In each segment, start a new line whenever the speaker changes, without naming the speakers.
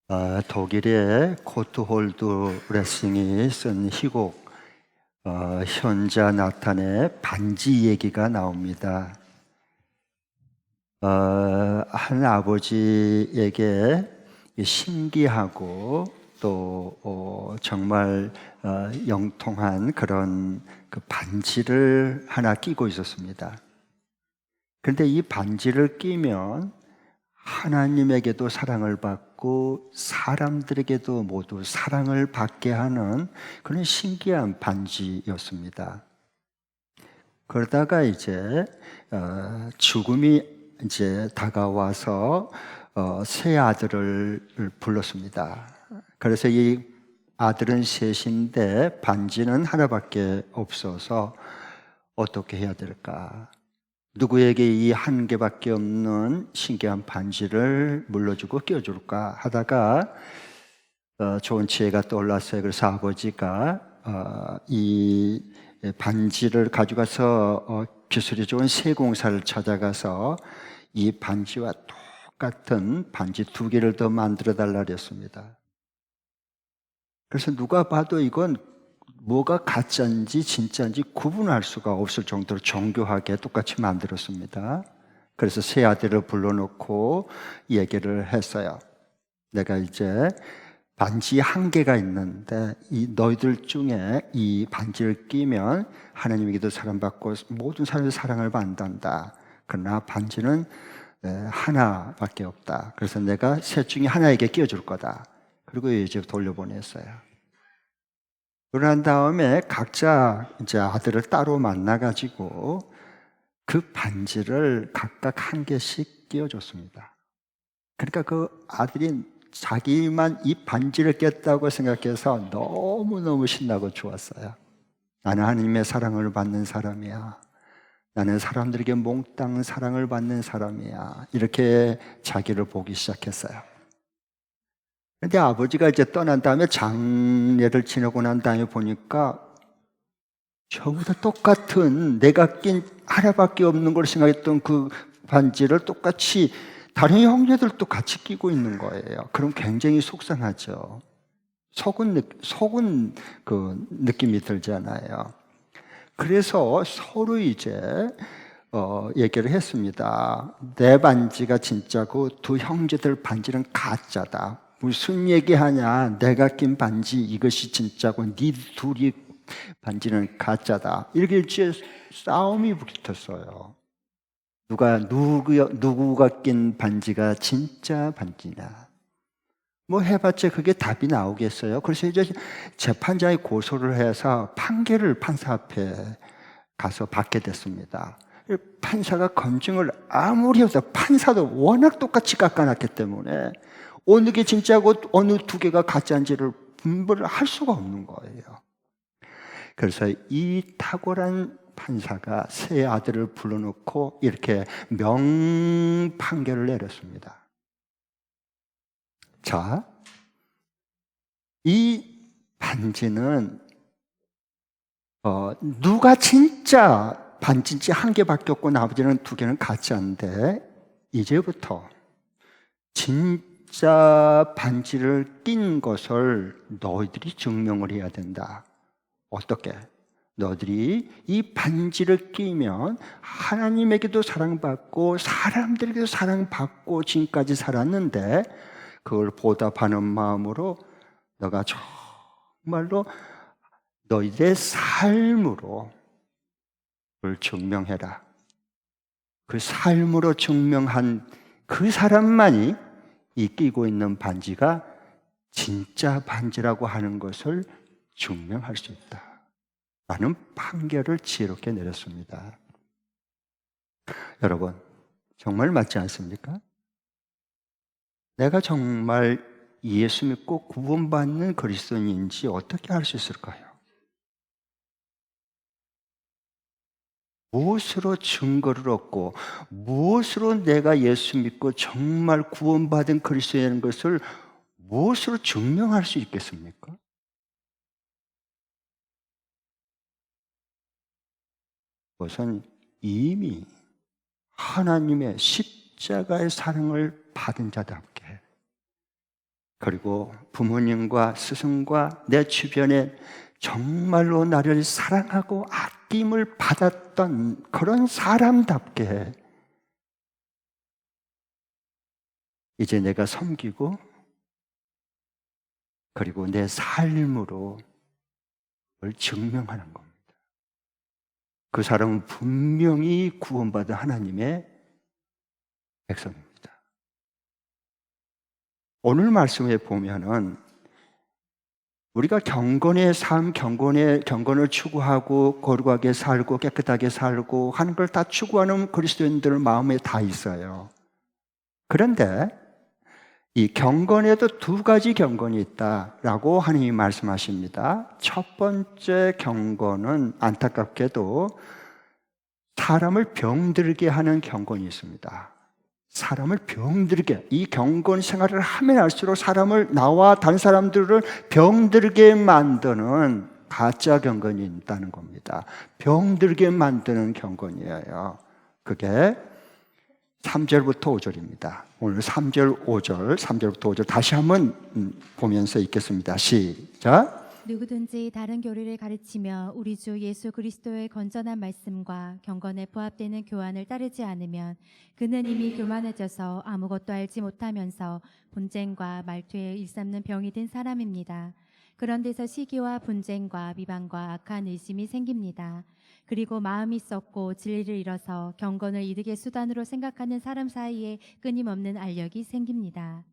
독일의 코트홀드 레싱이 쓴 희곡 현자 나탄의 반지 얘기가 나옵니다. 한 아버지에게 신기하고 또 정말 영통한 그런 그 반지를 하나 끼고 있었습니다. 그런데 이 반지를 끼면 하나님에게도 사랑을 받고 사람들에게도 모두 사랑을 받게 하는 그런 신기한 반지였습니다. 그러다가 이제 죽음이 이제 다가와서 세 아들을 불렀습니다. 그래서 이 아들은 셋인데 반지는 하나밖에 없어서 어떻게 해야 될까? 누구에게 이 한 개밖에 없는 신기한 반지를 물려주고 끼워줄까 하다가 좋은 지혜가 떠올랐어요. 그래서 아버지가 이 반지를 가져가서 기술이 좋은 세공사를 찾아가서 이 반지와 똑같은 반지 두 개를 더 만들어 달라 그랬습니다. 그래서 누가 봐도 이건 뭐가 가짜인지 진짜인지 구분할 수가 없을 정도로 정교하게 똑같이 만들었습니다. 그래서 세 아들을 불러놓고 얘기를 했어요. 내가 이제 반지 한 개가 있는데 이 너희들 중에 이 반지를 끼면 하나님에게도 사랑받고 모든 사람의 사랑을 받는다. 그러나 반지는 하나밖에 없다. 그래서 내가 셋 중에 하나에게 끼워줄 거다. 그리고 이제 돌려보냈어요. 그러난 다음에 각자 이제 아들을 따로 만나가지고 그 반지를 각각 한 개씩 끼워줬습니다. 그러니까 그 아들이 자기만 이 반지를 꼈다고 생각해서 너무너무 신나고 좋았어요. 나는 하나님의 사랑을 받는 사람이야. 나는 사람들에게 몽땅 사랑을 받는 사람이야. 이렇게 자기를 보기 시작했어요. 근데 아버지가 이제 떠난 다음에 장례를 지내고 난 다음에 보니까 저보다 똑같은 내가 낀 하나밖에 없는 걸 생각했던 그 반지를 똑같이 다른 형제들도 같이 끼고 있는 거예요. 그럼 굉장히 속상하죠. 속은 그 느낌이 들잖아요. 그래서 서로 이제 얘기를 했습니다. 내 반지가 진짜고 두 형제들 반지는 가짜다. 무슨 얘기하냐? 내가 낀 반지 이것이 진짜고 네 둘이 반지는 가짜다. 이렇게 이제 싸움이 붙었어요. 누구가 낀 반지가 진짜 반지냐? 뭐 해봤자 그게 답이 나오겠어요. 그래서 이제 재판장이 고소를 해서 판결을 판사 앞에 가서 받게 됐습니다. 판사가 검증을 아무리 해도 판사도 워낙 똑같이 깎아놨기 때문에 어느 게 진짜고 어느 두 개가 가짜인지를 분별을 할 수가 없는 거예요. 그래서 이 탁월한 판사가 세 아들을 불러놓고 이렇게 명판결을 내렸습니다. 자, 이 반지는 누가 진짜 반지인지 한 개밖에 없고 나머지는 두 개는 가짜인데 이제부터 진짜 반지를 낀 것을 너희들이 증명을 해야 된다. 어떻게? 너희들이 이 반지를 끼면 하나님에게도 사랑받고 사람들에게도 사랑받고 지금까지 살았는데 그걸 보답하는 마음으로 너가 정말로 너희들의 삶으로 그걸 증명해라. 그 삶으로 증명한 그 사람만이 이 끼고 있는 반지가 진짜 반지라고 하는 것을 증명할 수 있다. 라는 판결을 지혜롭게 내렸습니다. 여러분, 정말 맞지 않습니까? 내가 정말 예수 믿고 구원받는 그리스도인인지 어떻게 알 수 있을까요? 무엇으로 증거를 얻고 무엇으로 내가 예수 믿고 정말 구원받은 그리스도인인 것을 무엇으로 증명할 수 있겠습니까? 그것은 이미 하나님의 십자가의 사랑을 받은 자답게 그리고 부모님과 스승과 내 주변에 정말로 나를 사랑하고 아낌을 받았던 그런 사람답게 이제 내가 섬기고 그리고 내 삶으로 그걸 증명하는 겁니다. 그 사람은 분명히 구원받은 하나님의 백성입니다. 오늘 말씀에 보면은 우리가 경건의 삶, 경건을 추구하고 거룩하게 살고 깨끗하게 살고 하는 걸 다 추구하는 그리스도인들 마음에 다 있어요. 그런데 이 경건에도 두 가지 경건이 있다라고 하나님이 말씀하십니다. 첫 번째 경건은 안타깝게도 사람을 병들게 하는 경건이 있습니다. 사람을 병들게, 이 경건 생활을 하면 할수록 사람을, 나와 다른 사람들을 병들게 만드는 가짜 경건이 있다는 겁니다. 병들게 만드는 경건이에요. 그게 3절부터 5절입니다. 오늘 3절, 5절, 3절부터 5절 다시 한번 보면서 읽겠습니다. 시작.
누구든지 다른 교리를 가르치며 우리 주 예수 그리스도의 건전한 말씀과 경건에 부합되는 교환을 따르지 않으면 그는 이미 교만해져서 아무것도 알지 못하면서 분쟁과 말투에 일삼는 병이 든 사람입니다. 그런 데서 시기와 분쟁과 비방과 악한 의심이 생깁니다. 그리고 마음이 썩고 진리를 잃어서 경건을 이득의 수단으로 생각하는 사람 사이에 끊임없는 알력이 생깁니다.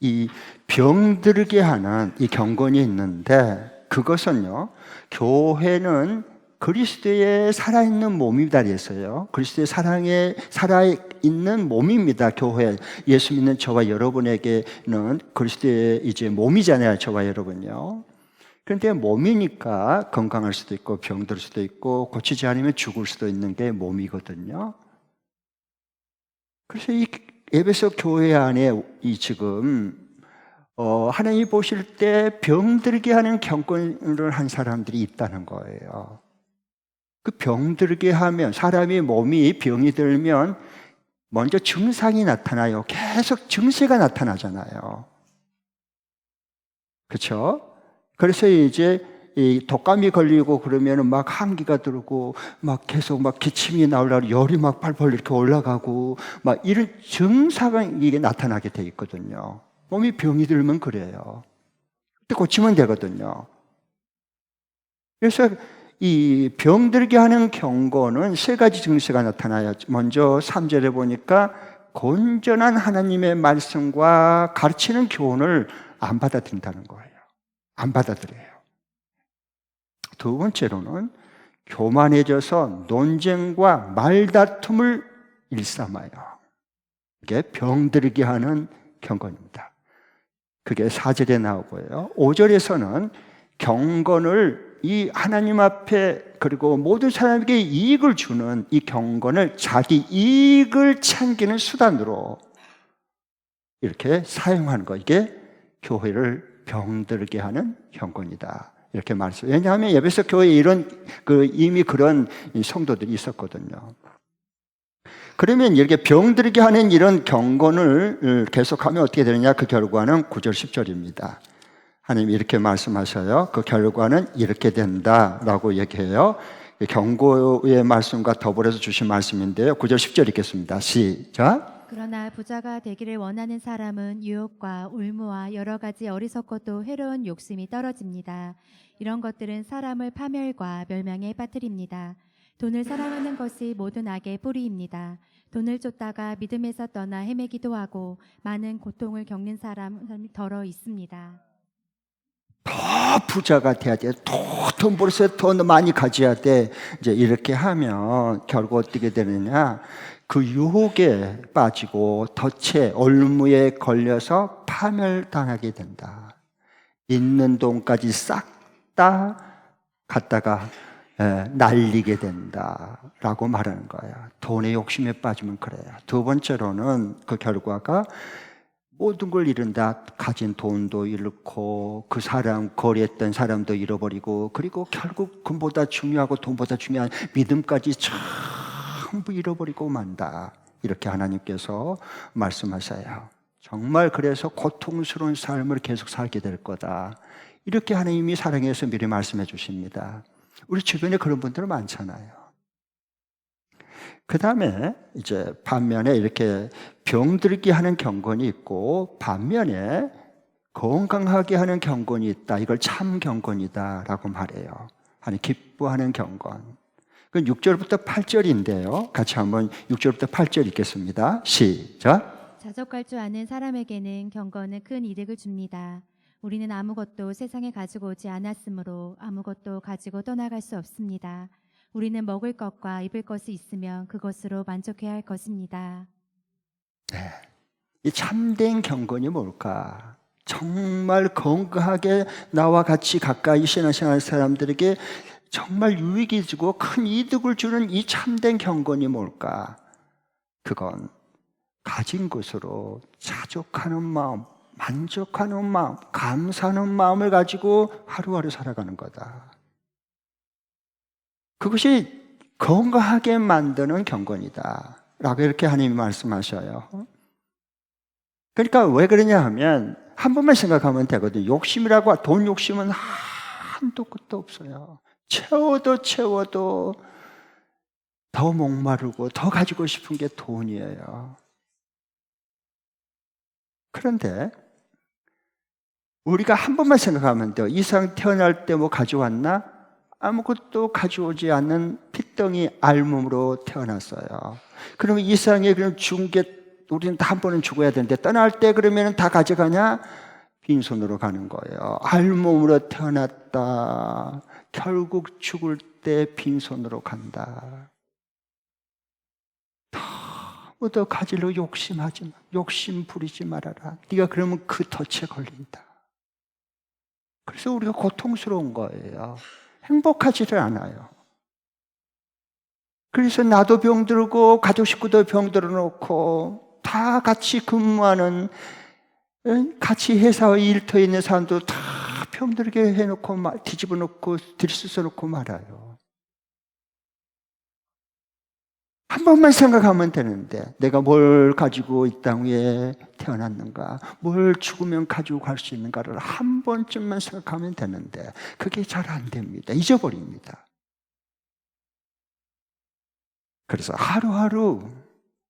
이 병들게 하는 이 경건이 있는데 그것은요, 교회는 그리스도의 살아있는 몸이다 그랬어요. 그리스도의 살아있는 몸입니다. 교회. 예수 믿는 저와 여러분에게는 그리스도의 이제 몸이잖아요. 저와 여러분요. 그런데 몸이니까 건강할 수도 있고 병들 수도 있고 고치지 않으면 죽을 수도 있는 게 몸이거든요. 그래서 이 에베소 교회 안에 이 지금 하나님이 보실 때 병들게 하는 경건을 한 사람들이 있다는 거예요. 그 병들게 하면, 사람의 몸이 병이 들면 먼저 증상이 나타나요. 계속 증세가 나타나잖아요. 그렇죠? 그래서 이제 이 독감이 걸리고 그러면 막 한기가 들고 막 계속 막 기침이 나오려고 열이 막 팔팔 이렇게 올라가고 막 이런 증상이 이게 나타나게 돼 있거든요. 몸이 병이 들면 그래요. 그때 고치면 되거든요. 그래서 이 병들게 하는 경고는 세 가지 증세가 나타나요. 먼저 3절에 보니까 건전한 하나님의 말씀과 가르치는 교훈을 안 받아들인다는 거예요. 안 받아들여요. 두 번째로는 교만해져서 논쟁과 말다툼을 일삼아요. 이게 병들게 하는 경건입니다. 그게 4절에 나오고요. 5절에서는 경건을 이 하나님 앞에 그리고 모든 사람에게 이익을 주는 이 경건을 자기 이익을 챙기는 수단으로 이렇게 사용하는 거, 이게 교회를 병들게 하는 경건이다. 이렇게 말씀. 왜냐하면 에베소 교회에 이런 이미 그런 성도들이 있었거든요. 그러면 이렇게 병들게 하는 이런 경건을 계속하면 어떻게 되느냐? 그 결과는 9절 10절입니다. 하나님이 이렇게 말씀하셔요. 그 결과는 이렇게 된다라고 얘기해요. 경고의 말씀과 더불어서 주신 말씀인데요. 9절 10절 읽겠습니다. 시작.
그러나 부자가 되기를 원하는 사람은 유혹과 울무와 여러 가지 어리석고도 해로운 욕심이 떨어집니다. 이런 것들은 사람을 파멸과 멸망에 빠뜨립니다. 돈을 사랑하는 것이 모든 악의 뿌리입니다. 돈을 쫓다가 믿음에서 떠나 헤매기도 하고 많은 고통을 겪는 사람이 더러 있습니다.
더 부자가 돼야 돼. 돈 벌어서 더 많이 가져야 돼. 이제 이렇게 하면 결국 어떻게 되느냐? 그 유혹에 빠지고 덫에 올무에 걸려서 파멸당하게 된다. 있는 돈까지 싹 다 갖다가 날리게 된다라고 말하는 거예요. 돈의 욕심에 빠지면 그래요. 두 번째로는 그 결과가 모든 걸 잃은다. 가진 돈도 잃고 그 사람 거래했던 사람도 잃어버리고 그리고 결국 금보다 중요하고 돈보다 중요한 믿음까지 전부 잃어버리고 만다. 이렇게 하나님께서 말씀하셔요. 정말 그래서 고통스러운 삶을 계속 살게 될 거다. 이렇게 하나님이 사랑해서 미리 말씀해 주십니다. 우리 주변에 그런 분들 많잖아요. 그 다음에 이제 반면에 이렇게 병들게 하는 경건이 있고 반면에 건강하게 하는 경건이 있다. 이걸 참 경건이다라고 말해요. 아니 기뻐하는 경건. 그 6절부터 8절인데요. 같이 한번 6절부터 8절 읽겠습니다. 시작.
자족할 줄 아는 사람에게는 경건은 큰 이득을 줍니다. 우리는 아무것도 세상에 가지고 오지 않았으므로 아무것도 가지고 떠나갈 수 없습니다. 우리는 먹을 것과 입을 것이 있으면 그것으로 만족해야 할 것입니다.
네. 이 참된 경건이 뭘까? 정말 건강하게 나와 같이 가까이 신앙생활 사람들에게 정말 유익이 주고 큰 이득을 주는 이 참된 경건이 뭘까? 그건 가진 것으로 자족하는 마음, 만족하는 마음, 감사하는 마음을 가지고 하루하루 살아가는 거다. 그것이 건강하게 만드는 경건이다 라고 이렇게 하나님이 말씀하셔요. 그러니까 왜 그러냐 하면 한 번만 생각하면 되거든요. 욕심이라고, 돈 욕심은 한도 끝도 없어요. 채워도 더 목마르고 더 가지고 싶은 게 돈이에요. 그런데 우리가 한 번만 생각하면 돼요. 이 세상 태어날 때 뭐 가져왔나? 아무것도 가져오지 않는 핏덩이 알몸으로 태어났어요. 그러면 이 세상에 그럼 죽은 게 우리는 다 한 번은 죽어야 되는데 떠날 때 그러면 다 가져가냐? 빈손으로 가는 거예요. 알몸으로 태어났다. 결국 죽을 때 빈손으로 간다. 너무 더 가지려 욕심하지 마. 욕심 부리지 말아라. 네가 그러면 그 덫에 걸린다. 그래서 우리가 고통스러운 거예요. 행복하지를 않아요. 그래서 나도 병들고 가족 식구도 병들어 놓고 다 같이 근무하는 같이 회사의 일터에 있는 사람도 다 병들게 해놓고 뒤집어 놓고 들쑤서 놓고 말아요. 한 번만 생각하면 되는데 내가 뭘 가지고 이 땅 위에 태어났는가, 뭘 죽으면 가지고 갈 수 있는가를 한 번쯤만 생각하면 되는데 그게 잘 안 됩니다. 잊어버립니다. 그래서 하루하루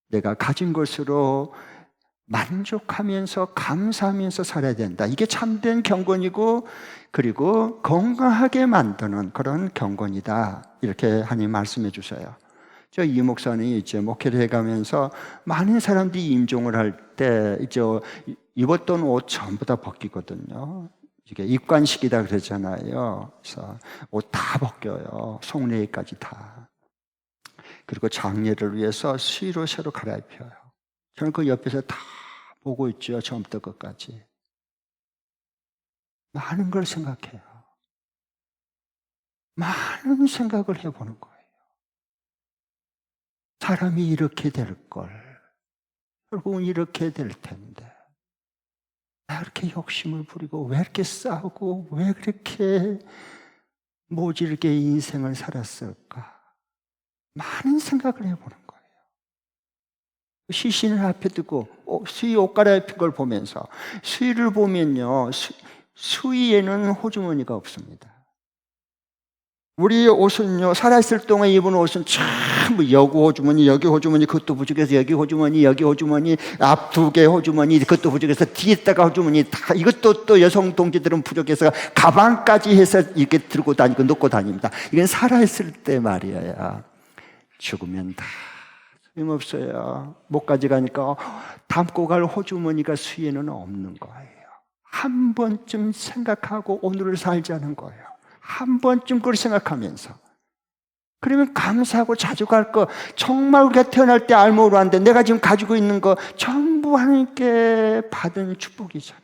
내가 가진 것으로 만족하면서 감사하면서 살아야 된다. 이게 참된 경건이고 그리고 건강하게 만드는 그런 경건이다. 이렇게 하나님 말씀해 주셔요. 저 이 목사님이 이제 목회를 해가면서 많은 사람들이 임종을 할 때 이제 입었던 옷 전부 다 벗기거든요. 이게 입관식이다 그러잖아요. 그래서 옷 다 벗겨요. 속내까지 다. 그리고 장례를 위해서 수의로 새로 갈아입혀요. 저는 그 옆에서 다 보고 있죠. 처음부터 끝까지. 많은 걸 생각해요. 많은 생각을 해보는 거예요. 사람이 이렇게 될 걸. 결국은 이렇게 될 텐데. 왜 이렇게 욕심을 부리고, 왜 이렇게 싸우고, 왜 그렇게 모질게 인생을 살았을까? 많은 생각을 해보는 거예요. 시신을 앞에 두고 수의 옷 갈아입힌 걸 보면서 수의를 보면요, 수의에는 호주머니가 없습니다. 우리 옷은요, 살아있을 동안 입은 옷은 참 여기 호주머니, 여기 호주머니, 그것도 부족해서 여기 호주머니, 여기 호주머니, 앞 두 개 호주머니, 그것도 부족해서 뒤에다가 호주머니, 다 이것도 또 여성 동지들은 부족해서 가방까지 해서 이렇게 들고 다니고 놓고 다닙니다. 이건 살아있을 때 말이에요. 죽으면 다 소용없어요. 못 가져가니까 담고 갈 호주머니가 수에는 없는 거예요. 한 번쯤 생각하고 오늘을 살자는 거예요. 한 번쯤 그걸 생각하면서 그러면 감사하고 자족할 거 정말 우리가 태어날 때 알몸으로 왔는데 내가 지금 가지고 있는 거 전부 하나님께 받은 축복이잖아요.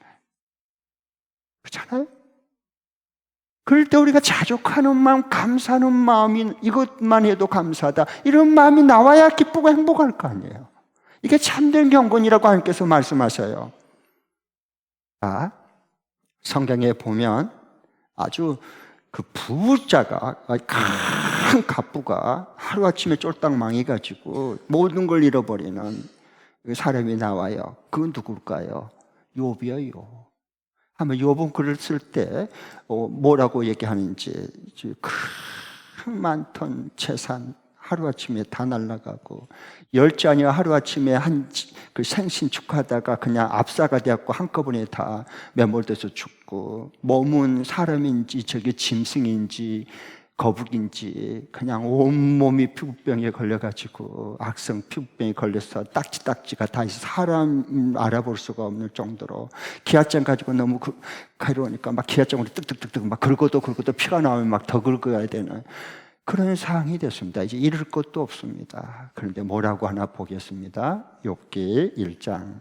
그렇잖아요? 그럴 때 우리가 자족하는 마음, 감사하는 마음이 이것만 해도 감사하다. 이런 마음이 나와야 기쁘고 행복할 거 아니에요. 이게 참된 경건이라고 하나님께서 말씀하셔요. 아, 성경에 보면 아주 그 부자가, 큰 갑부가 하루아침에 쫄딱 망해가지고 모든 걸 잃어버리는 사람이 나와요. 그건 누굴까요? 욥이에요. 아마 욥은 글을 쓸 때 뭐라고 얘기하는지, 큰 많던 재산 하루아침에 다 날아가고, 열자녀 하루아침에 그 생신 축하하다가 그냥 압사가 되었고 한꺼번에 다 매몰돼서 죽고, 몸은 사람인지 저게 짐승인지 거북인지 그냥 온몸이 피부병에 걸려가지고, 악성 피부병에 걸려서 딱지가 다 있어 사람 알아볼 수가 없는 정도로, 기아장 가지고 너무 괴로우니까 막 기아장으로 뜩뜩뜩뜩 막 긁어도 피가 나오면 막 더 긁어야 되는 그런 상황이 됐습니다. 이제 잃을 것도 없습니다. 그런데 뭐라고 하나 보겠습니다. 욥기 1장.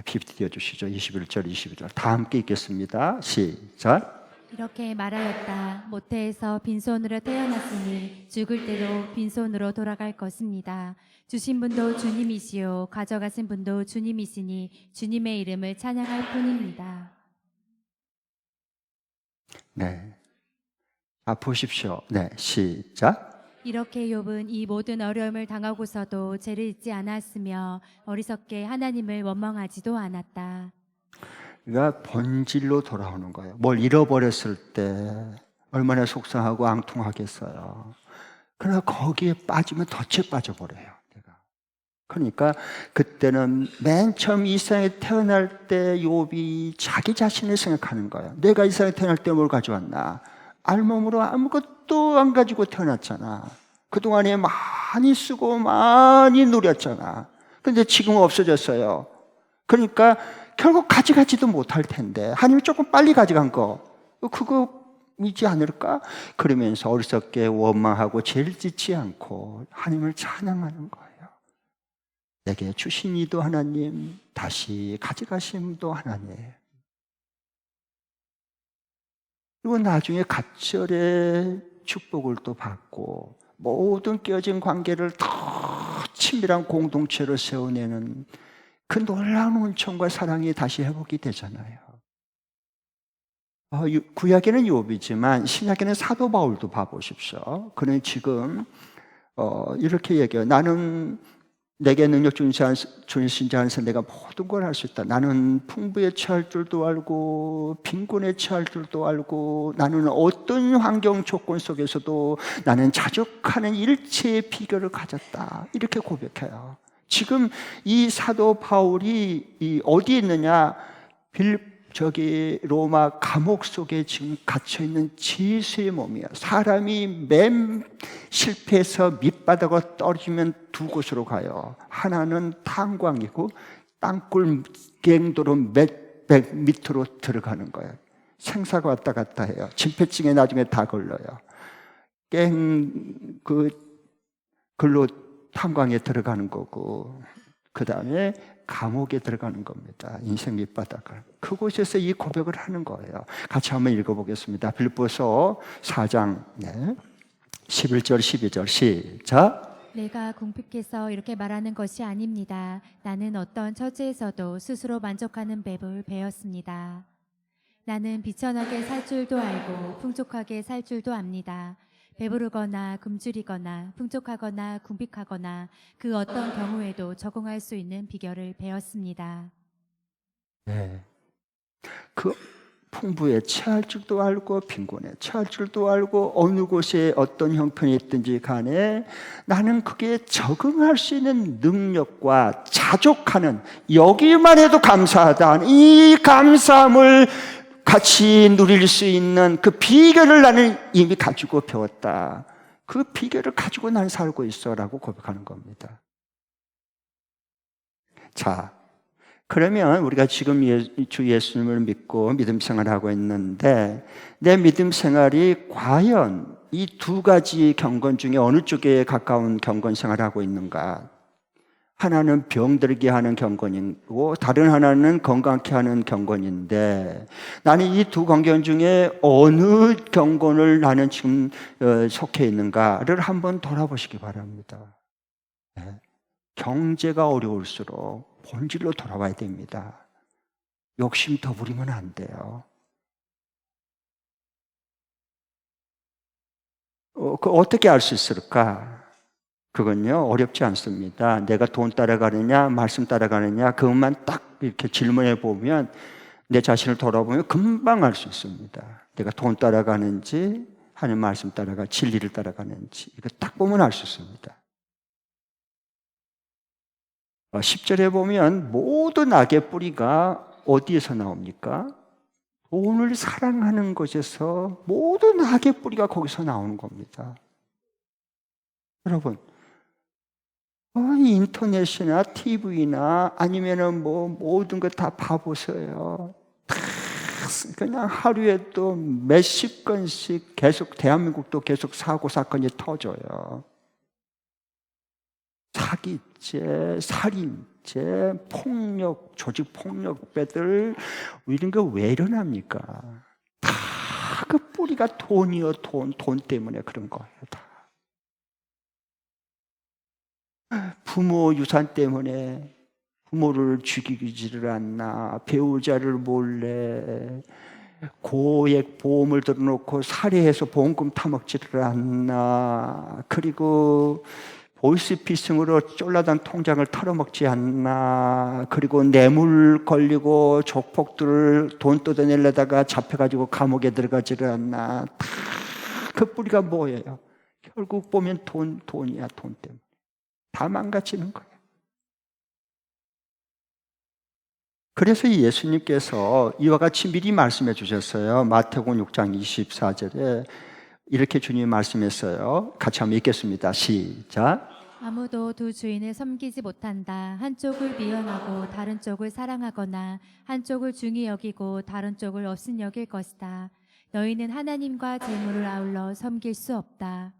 PPT 띄워주시죠. 21절 22절 다 함께 읽겠습니다. 시작.
이렇게 말하였다. 모태에서 빈손으로 태어났으니 죽을 때도 빈손으로 돌아갈 것입니다. 주신 분도 주님이시요 가져가신 분도 주님이시니 주님의 이름을 찬양할 뿐입니다.
네. 보십시오. 네, 시작.
이렇게 욥은 이 모든 어려움을 당하고서도 죄를 잊지 않았으며 어리석게 하나님을 원망하지도 않았다.
그러니까 본질로 돌아오는 거예요. 뭘 잃어버렸을 때 얼마나 속상하고 앙통하겠어요. 그러나 거기에 빠지면 덫에 빠져버려요. 내가. 그러니까 그때는 맨 처음 이 세상에 태어날 때 욥이 자기 자신을 생각하는 거예요. 내가 이 세상에 태어날 때 뭘 가져왔나? 알몸으로 아무것도 안 가지고 태어났잖아. 그동안에 많이 쓰고 많이 누렸잖아. 근데 지금은 없어졌어요. 그러니까 결국 가져가지도 못할 텐데 하나님이 조금 빨리 가져간 거 그거이지 않을까? 그러면서 어리석게 원망하고 죄를 짓지 않고 하나님을 찬양하는 거예요. 내게 주신 이도 하나님, 다시 가져가심도 하나님. 그리고 나중에 갑절의 축복을 또 받고 모든 깨어진 관계를 더 친밀한 공동체로 세워내는 그 놀라운 은총과 사랑이 다시 회복이 되잖아요. 구약에는 욥이지만 신약에는 사도 바울도 봐보십시오. 그는 지금 이렇게 얘기해요. 나는 내게 능력 주신 자 안에서 내가 모든 걸 할 수 있다. 나는 풍부에 처할 줄도 알고 빈곤에 처할 줄도 알고 나는 어떤 환경 조건 속에서도 나는 자족하는 일체의 비결을 가졌다. 이렇게 고백해요. 지금 이 사도 바울이 어디에 있느냐? 로마 감옥 속에 지금 갇혀있는 지수의 몸이야. 사람이 맨 실패해서 밑바닥으로 떨어지면 두 곳으로 가요. 하나는 탄광이고 땅굴 갱도로 몇백 밑으로 들어가는 거예요. 생사가 왔다 갔다 해요. 진폐증에 나중에 다 걸려요. 글로 탄광에 들어가는 거고, 그 다음에 감옥에 들어가는 겁니다. 인생 밑바닥을. 그곳에서 이 고백을 하는 거예요. 같이 한번 읽어보겠습니다. 빌립보서 4장 11절 12절 시작.
내가 궁핍해서 이렇게 말하는 것이 아닙니다. 나는 어떤 처지에서도 스스로 만족하는 법을 배웠습니다. 나는 비천하게 살 줄도 알고 풍족하게 살 줄도 압니다. 배부르거나 굶주리거나 풍족하거나 궁핍하거나 그 어떤 경우에도 적응할 수 있는 비결을 배웠습니다.
네. 그 풍부에 처할 줄도 알고 빈곤에 처할 줄도 알고 어느 곳에 어떤 형편이 있든지 간에 나는 그게 적응할 수 있는 능력과 자족하는, 여기만 해도 감사하다, 이 감사함을 같이 누릴 수 있는 그 비결을 나는 이미 가지고 배웠다. 그 비결을 가지고 난 살고 있어라고 고백하는 겁니다. 자, 그러면 우리가 지금 주 예수님을 믿고 믿음 생활하고 있는데 내 믿음 생활이 과연 이 두 가지 경건 중에 어느 쪽에 가까운 경건 생활을 하고 있는가? 하나는 병들게 하는 경건이고 다른 하나는 건강케 하는 경건인데 나는 이 두 경건 중에 어느 경건을 나는 지금 속해 있는가를 한번 돌아보시기 바랍니다. 네. 경제가 어려울수록 본질로 돌아와야 됩니다. 욕심 더 부리면 안 돼요. 어떻게 알 수 있을까? 그건요, 어렵지 않습니다. 내가 돈 따라가느냐, 말씀 따라가느냐, 그것만 딱 이렇게 질문해 보면 내 자신을 돌아보면 금방 알 수 있습니다. 내가 돈 따라가는지, 하나님 말씀 따라가, 진리를 따라가는지, 이거 딱 보면 알 수 있습니다. 10절에 보면 모든 악의 뿌리가 어디에서 나옵니까? 돈을 사랑하는 것에서 모든 악의 뿌리가 거기서 나오는 겁니다. 여러분, 인터넷이나 TV나 아니면은 뭐 모든 거 다 봐보세요. 다 그냥 하루에도 몇십 건씩 계속 대한민국도 계속 사고 사건이 터져요. 사기죄, 살인죄, 폭력, 조직 폭력배들 이런 거 왜 일어납니까? 다 그 뿌리가 돈이요, 돈 때문에 그런 거예요. 다. 부모 유산 때문에 부모를 죽이지를 않나, 배우자를 몰래 고액 보험을 들어놓고 살해해서 보험금 타먹지를 않나, 그리고 보이스피싱으로 쫄라단 통장을 털어먹지 않나, 그리고 뇌물 걸리고 조폭들을 돈 뜯어내려다가 잡혀가지고 감옥에 들어가지를 않나. 다 그 뿌리가 뭐예요? 결국 보면 돈이야, 돈 때문에. 다 망가지는 거예요. 그래서 예수님께서 이와 같이 미리 말씀해 주셨어요. 마태복음 6장 24절에 이렇게 주님이 말씀했어요. 같이 한번 읽겠습니다. 시작.
아무도 두 주인을 섬기지 못한다. 한쪽을 미워하고 다른 쪽을 사랑하거나 한쪽을 중히 여기고 다른 쪽을 없인 여길 것이다. 너희는 하나님과 재물을 아울러 섬길 수 없다.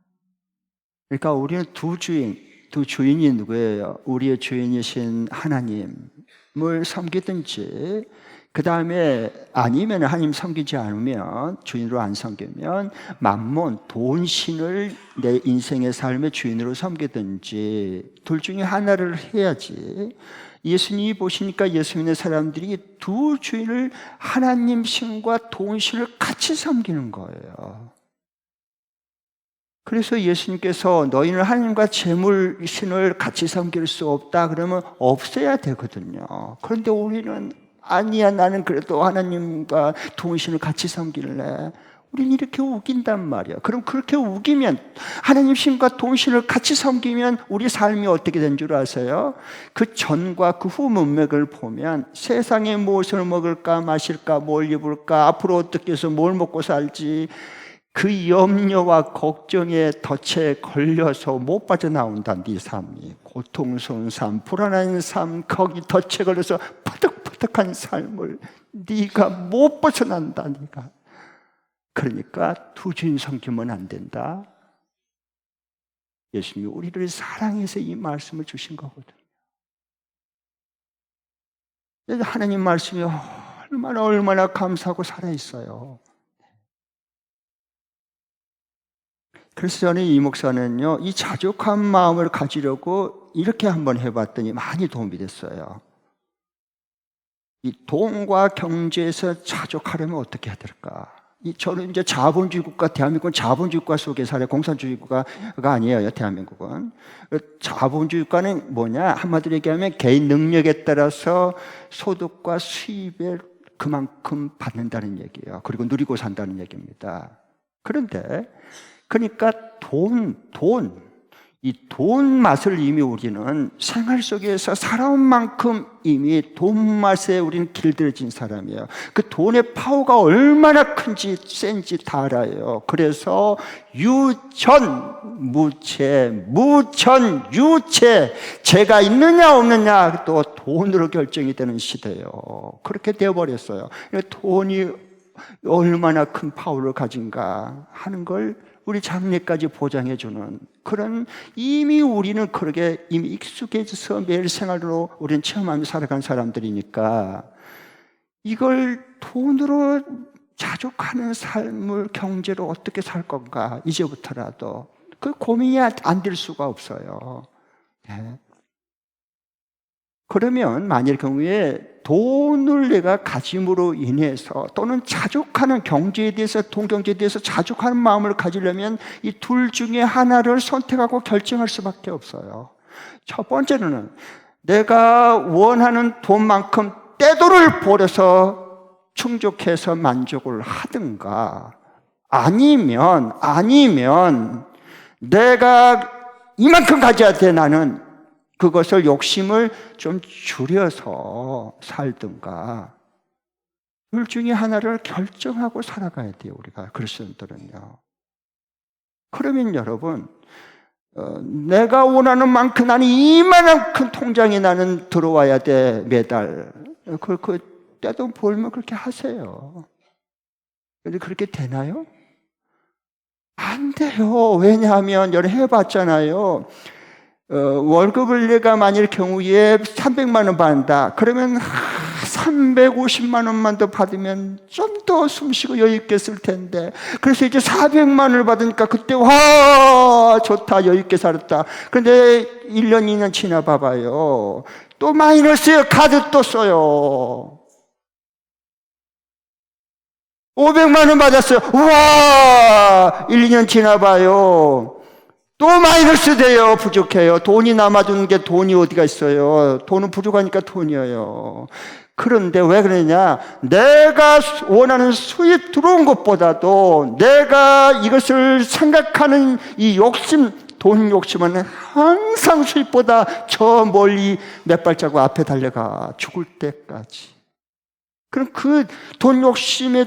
그러니까 우리는 두 주인이 누구예요? 우리의 주인이신 하나님을 섬기든지, 그 다음에 아니면 하나님 섬기지 않으면, 주인으로 안 섬기면 만몬, 돈신을 내 인생의 삶의 주인으로 섬기든지 둘 중에 하나를 해야지. 예수님이 보시니까 예수 믿는 사람들이 두 주인을, 하나님 신과 돈신을 같이 섬기는 거예요. 그래서 예수님께서 너희는 하나님과 재물신을 같이 섬길 수 없다 그러면 없애야 되거든요. 그런데 우리는 아니야, 나는 그래도 하나님과 돈신을 같이 섬길래. 우리는 이렇게 우긴단 말이야. 그럼 그렇게 우기면, 하나님 신과 돈신을 같이 섬기면 우리 삶이 어떻게 된 줄 아세요? 그 전과 그 후 문맥을 보면 세상에 무엇을 먹을까 마실까 뭘 입을까 앞으로 어떻게 해서 뭘 먹고 살지, 그 염려와 걱정에 덫에 걸려서 못 빠져나온다. 네 삶이 고통스러운 삶, 불안한 삶, 거기 덫에 걸려서 퍼득퍼득한 삶을 네가 못 벗어난다. 네가. 그러니까 두 주인 섬기면 안 된다. 예수님이 우리를 사랑해서 이 말씀을 주신 거거든요. 하나님 말씀이 얼마나 감사하고 살아있어요. 그래서 저는 이 목사는요, 이 자족한 마음을 가지려고 이렇게 한번 해봤더니 많이 도움이 됐어요. 이 돈과 경제에서 자족하려면 어떻게 해야 될까? 저는 이제 자본주의 국가, 대한민국은 자본주의 국가 속에 살아요. 공산주의 국가가 아니에요, 대한민국은. 자본주의 국가는 뭐냐? 한마디로 얘기하면 개인 능력에 따라서 소득과 수입을 그만큼 받는다는 얘기예요. 그리고 누리고 산다는 얘기입니다. 그런데 그러니까 이 돈 맛을 이미 우리는 생활 속에서 살아온 만큼 이미 돈 맛에 우리는 길들여진 사람이에요. 그 돈의 파워가 얼마나 큰지 센지 다 알아요. 그래서 무천, 유체, 죄가 있느냐 없느냐 또 돈으로 결정이 되는 시대예요. 그렇게 되어버렸어요. 돈이 얼마나 큰 파워를 가진가 하는 걸 우리 장래까지 보장해주는 그런, 이미 우리는 그렇게 이미 익숙해져서 매일 생활로 우리는 체험하며 살아간 사람들이니까 이걸 돈으로 자족하는 삶을 경제로 어떻게 살 건가, 이제부터라도 그 고민이 안 될 수가 없어요. 네. 그러면 만일 경우에 돈을 내가 가짐으로 인해서 또는 자족하는 경제에 대해서, 돈 경제에 대해서 자족하는 마음을 가지려면 이 둘 중에 하나를 선택하고 결정할 수밖에 없어요. 첫 번째로는 내가 원하는 돈만큼 떼돈을 벌여서 충족해서 만족을 하든가, 아니면 내가 이만큼 가져야 돼, 나는. 그것을 욕심을 좀 줄여서 살든가, 둘 중에 하나를 결정하고 살아가야 돼요, 우리가 그리스도인들은요. 그러면 여러분, 내가 원하는 만큼, 나는 이만큼 통장에 나는 들어와야 돼, 매달. 그 떼돈 벌면 그렇게 하세요. 근데 그렇게 되나요? 안 돼요. 왜냐하면 여러분 해봤잖아요. 월급을 내가 만일 경우에 300만 원 받는다. 그러면 350만 원만 더 받으면 좀 더 숨쉬고 여유 있게 쓸 텐데, 그래서 이제 400만 원을 받으니까 그때 와 좋다, 여유 있게 살았다. 그런데 1년 2년 지나 봐봐요, 또 마이너스예요. 카드 또 써요. 500만 원 받았어요. 와 1, 2년 지나 봐요, 또 마이너스 돼요. 부족해요. 돈이 남아두는 게 돈이 어디가 있어요. 돈은 부족하니까 돈이에요. 그런데 왜 그러냐, 내가 원하는 수입 들어온 것보다도 내가 이것을 생각하는 이 욕심, 돈 욕심은 항상 수입보다 저 멀리 몇 발자국 앞에 달려가, 죽을 때까지. 그럼 그 돈 욕심에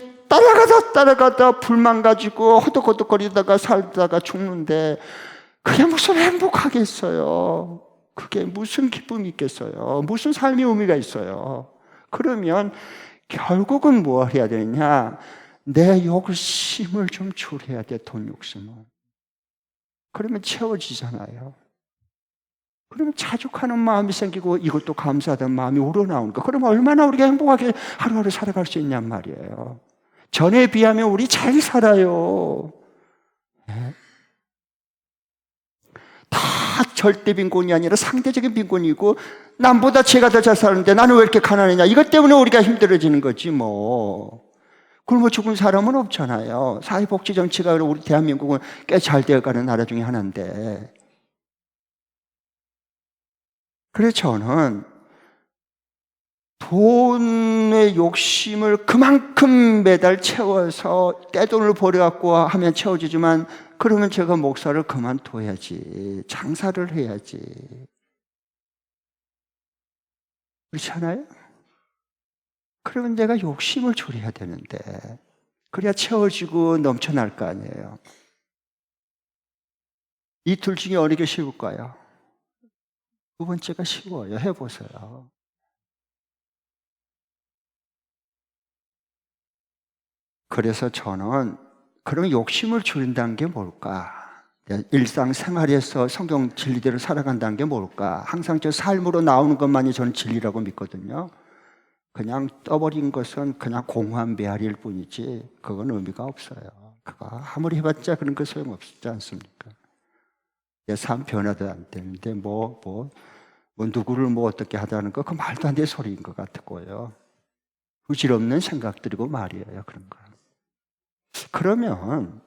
따라가다 불만 가지고 허덕허덕거리다가 살다가 죽는데, 그게 무슨 행복하겠어요? 그게 무슨 기쁨이 있겠어요? 무슨 삶의 의미가 있어요? 그러면 결국은 뭘 해야 되느냐? 내 욕심을 좀 줄여야 돼, 돈 욕심을. 그러면 채워지잖아요. 그러면 자족하는 마음이 생기고 이것도 감사하다는 마음이 우러나오니까, 그러면 얼마나 우리가 행복하게 하루하루 살아갈 수 있냔 말이에요. 전에 비하면 우리 잘 살아요. 네? 다 절대 빈곤이 아니라 상대적인 빈곤이고, 남보다 제가 더 잘 사는데 나는 왜 이렇게 가난하냐, 이것 때문에 우리가 힘들어지는 거지 뭐. 굶어 죽은 사람은 없잖아요. 사회복지 정치가 우리 대한민국은 꽤 잘 되어가는 나라 중에 하나인데. 그래서 저는 돈의 욕심을 그만큼 매달 채워서 떼돈을 벌여갖고 하면 채워지지만, 그러면 제가 목사를 그만둬야지, 장사를 해야지. 그렇지 않아요? 그러면 내가 욕심을 줄여야 되는데, 그래야 채워지고 넘쳐날 거 아니에요. 이 둘 중에 어느 게 쉬울까요? 두 번째가 쉬워요. 해보세요. 그래서 저는, 그럼 욕심을 줄인다는 게 뭘까? 일상생활에서 성경 진리대로 살아간다는 게 뭘까? 항상 저 삶으로 나오는 것만이 저는 진리라고 믿거든요. 그냥 떠버린 것은 그냥 공허한 메아리일 뿐이지 그건 의미가 없어요. 그거 아무리 해봤자 그런 거 소용없지 않습니까? 내 삶 변화도 안 되는데 누구를 어떻게 하자는 거, 그 말도 안 되는 소리인 것 같고요. 부질없는 생각들이고 말이에요, 그런 거. 그러면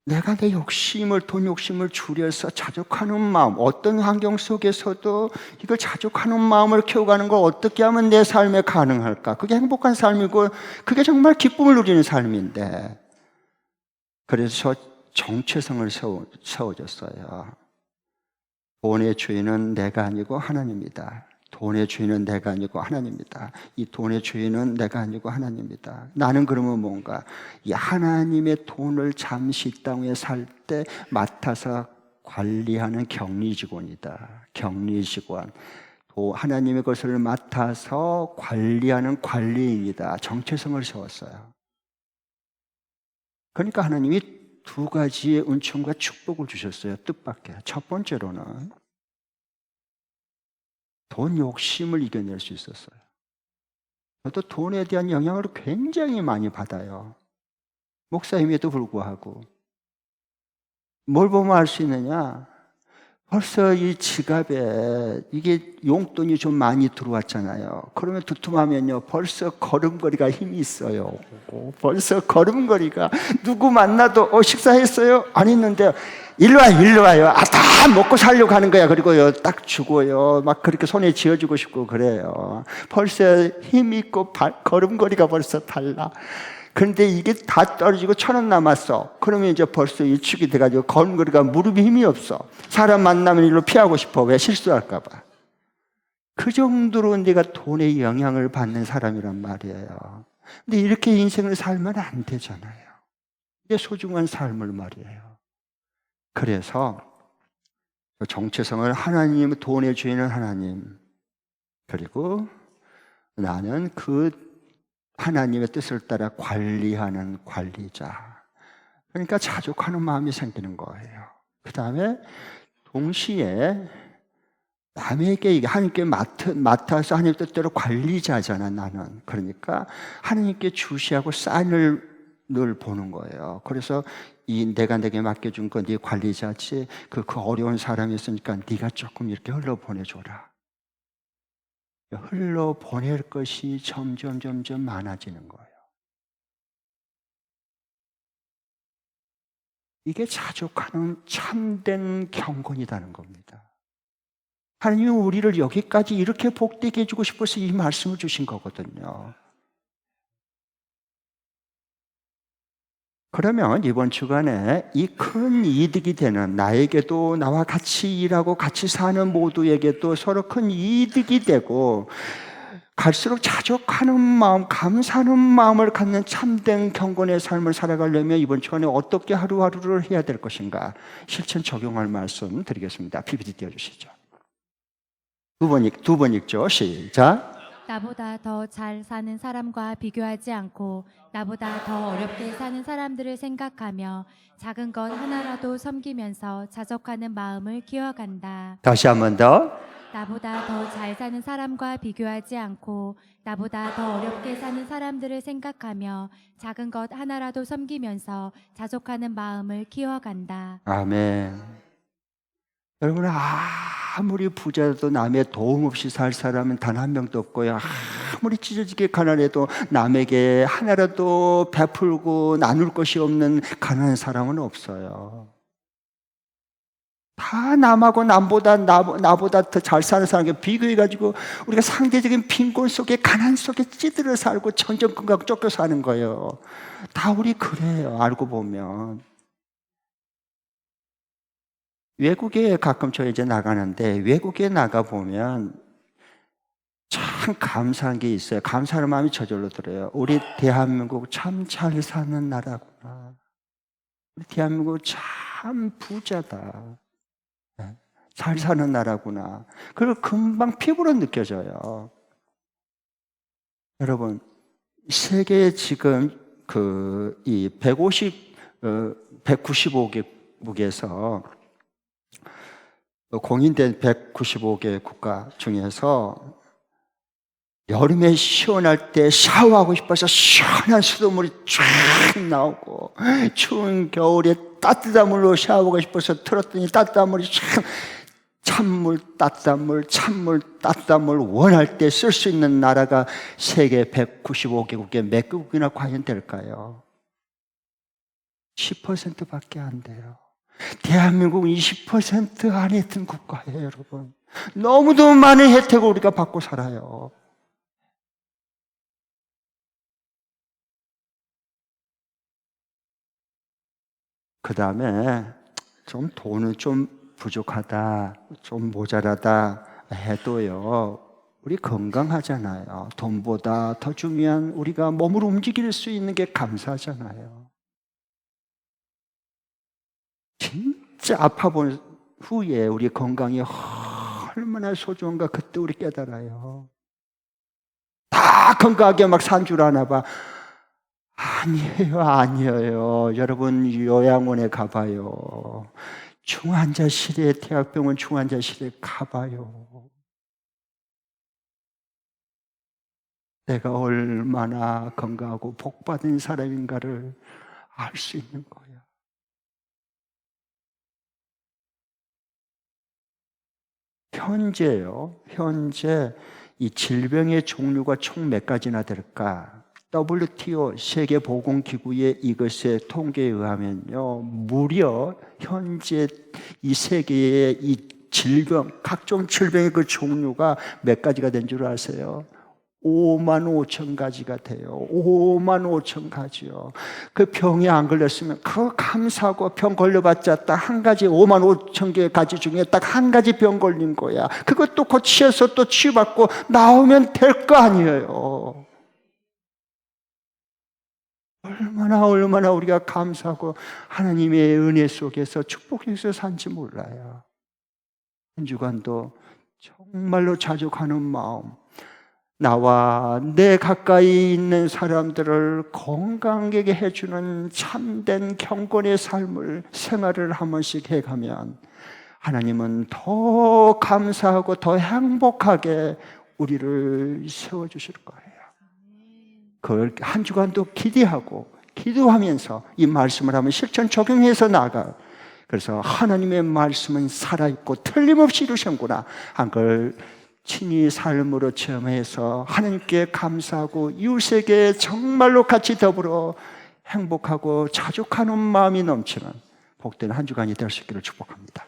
내가 내 욕심을, 돈 욕심을 줄여서 자족하는 마음, 어떤 환경 속에서도 이걸 자족하는 마음을 키워가는 걸 어떻게 하면 내 삶에 가능할까? 그게 행복한 삶이고, 그게 정말 기쁨을 누리는 삶인데, 그래서 정체성을 세워줬어요. 돈의 주인은 내가 아니고 하나님이다. 돈의 주인은 내가 아니고 하나님이다. 이 돈의 주인은 내가 아니고 하나님이다. 나는 그러면 뭔가 이 하나님의 돈을 잠시 이 땅에 살 때 맡아서 관리하는 격리직원이다. 격리직원. 하나님의 것을 맡아서 관리하는 관리인이다. 정체성을 세웠어요. 그러니까 하나님이 두 가지의 은총과 축복을 주셨어요. 뜻밖의. 첫 번째로는 돈 욕심을 이겨낼 수 있었어요. 저도 돈에 대한 영향을 굉장히 많이 받아요. 목사임에도 불구하고. 뭘 보면 알 수 있느냐? 벌써 이 지갑에 이게 용돈이 좀 많이 들어왔잖아요. 그러면 두툼하면요, 벌써 걸음걸이가 힘이 있어요. 벌써 걸음걸이가, 누구 만나도 식사했어요? 안 했는데 일로 와요, 일로 와요. 다 먹고 살려고 하는 거야. 그리고요, 딱 주고요, 막 그렇게 손에 쥐어주고 싶고 그래요. 벌써 힘이 있고 걸음걸이가 벌써 달라. 그런데 이게 다 떨어지고 1,000원 남았어. 그러면 이제 벌써 일축이 돼가지고 걸음걸이가 무릎에 힘이 없어. 사람 만나면 일로 피하고 싶어. 왜? 실수할까봐. 그 정도로 내가 돈의 영향을 받는 사람이란 말이에요. 근데 이렇게 인생을 살면 안 되잖아요. 이게 소중한 삶을 말이에요. 그래서 정체성을 하나님, 돈의 주인은 하나님, 그리고 나는 그 하나님의 뜻을 따라 관리하는 관리자. 그러니까 자족하는 마음이 생기는 거예요. 그 다음에 동시에 남에게 하나님께 맡아서 하나님 뜻대로 관리자잖아, 나는. 그러니까 하나님께 주시하고 사인을 늘 보는 거예요. 그래서 내가 내게 맡겨준 거 네 관리자지, 그 어려운 사람이 있으니까 네가 조금 이렇게 흘러보내줘라. 흘러보낼 것이 점점 많아지는 거예요. 이게 자족하는 참된 경건이라는 겁니다. 하나님이 우리를 여기까지 이렇게 복되게 해주고 싶어서 이 말씀을 주신 거거든요. 그러면 이번 주간에 이 큰 이득이 되는, 나에게도 나와 같이 일하고 같이 사는 모두에게도 서로 큰 이득이 되고 갈수록 자족하는 마음, 감사하는 마음을 갖는 참된 경건의 삶을 살아가려면 이번 주간에 어떻게 하루하루를 해야 될 것인가, 실천 적용할 말씀 드리겠습니다. PPT 띄워주시죠. 두 번 읽죠. 시작.
나보다 더 잘 사는 사람과 비교하지 않고 나보다 더 어렵게 사는 사람들을 생각하며 작은 것 하나라도 섬기면서 자족하는 마음을 키워간다.
다시 한 번 더.
나보다 더 잘 사는 사람과 비교하지 않고 나보다 더 어렵게 사는 사람들을 생각하며 작은 것 하나라도 섬기면서 자족하는 마음을 키워간다.
아멘. 여러분, 아무리 부자도 남의 도움 없이 살 사람은 단 한 명도 없고요. 아무리 찢어지게 가난해도 남에게 하나라도 베풀고 나눌 것이 없는 가난한 사람은 없어요. 다 남하고 나보다 더 잘 사는 사람에게 비교해가지고 우리가 상대적인 빈곤 속에, 가난 속에 찌들어 살고 전전긍긍 쫓겨 사는 거예요. 다 우리 그래요, 알고 보면. 외국에 가끔 저 이제 나가는데, 외국에 나가보면 참 감사한 게 있어요. 감사하는 마음이 저절로 들어요. 우리 대한민국 참 잘 사는 나라구나. 우리 대한민국 참 부자다. 잘 사는 나라구나. 그걸 금방 피부로 느껴져요. 여러분, 세계에 지금 이 195개국에서 공인된 195개 국가 중에서 여름에 시원할 때 샤워하고 싶어서 시원한 수돗물이 쫙 나오고, 추운 겨울에 따뜻한 물로 샤워하고 싶어서 틀었더니 따뜻한 물이 찬물, 따뜻한 물, 찬물, 따뜻한 물 원할 때 쓸 수 있는 나라가 세계 195개국에 몇 개국이나 과연 될까요? 10%밖에 안 돼요. 대한민국은 20% 안에 든 국가예요, 여러분. 너무도 많은 혜택을 우리가 받고 살아요. 그 다음에 돈은 좀 부족하다, 좀 모자라다 해도요, 우리 건강하잖아요. 돈보다 더 중요한 우리가 몸을 움직일 수 있는 게 감사하잖아요. 진짜 아파본 후에 우리 건강이 얼마나 소중한가 그때 우리 깨달아요. 다 건강하게 막 산 줄 아나 봐. 아니에요. 여러분, 요양원에 가봐요. 중환자실에, 대학병원 중환자실에 가봐요. 내가 얼마나 건강하고 복받은 사람인가를 알 수 있는 거예요. 현재요. 현재 이 질병의 종류가 총 몇 가지나 될까? WTO 세계보건기구의 이것의 통계에 의하면요, 무려 현재 이 세계의 이 질병, 각종 질병의 그 종류가 몇 가지가 된 줄 아세요? 5만 5천 가지가 돼요. 5만 5천 가지요. 그 병에 안 걸렸으면 그거 감사하고 병 걸려봤자 딱 한 가지 5만 5천 개 가지 중에 딱 한 가지 병 걸린 거야. 그것도 고치어서 또 치유받고 나오면 될 거 아니에요. 얼마나 우리가 감사하고 하나님의 은혜 속에서 축복해서 산지 몰라요. 한 주간도 정말로 자족하는 마음, 나와 내 가까이 있는 사람들을 건강하게 해주는 참된 경건의 삶을, 생활을 한 번씩 해가면 하나님은 더 감사하고 더 행복하게 우리를 세워주실 거예요. 그걸 한 주간도 기대하고 기도하면서 이 말씀을 한번 실천 적용해서 나아가. 그래서 하나님의 말씀은 살아있고 틀림없이 이루셨구나 한 걸 친히 삶으로 체험해서 하나님께 감사하고 이웃에게 정말로 같이 더불어 행복하고 자족하는 마음이 넘치는 복된 한 주간이 될 수 있기를 축복합니다.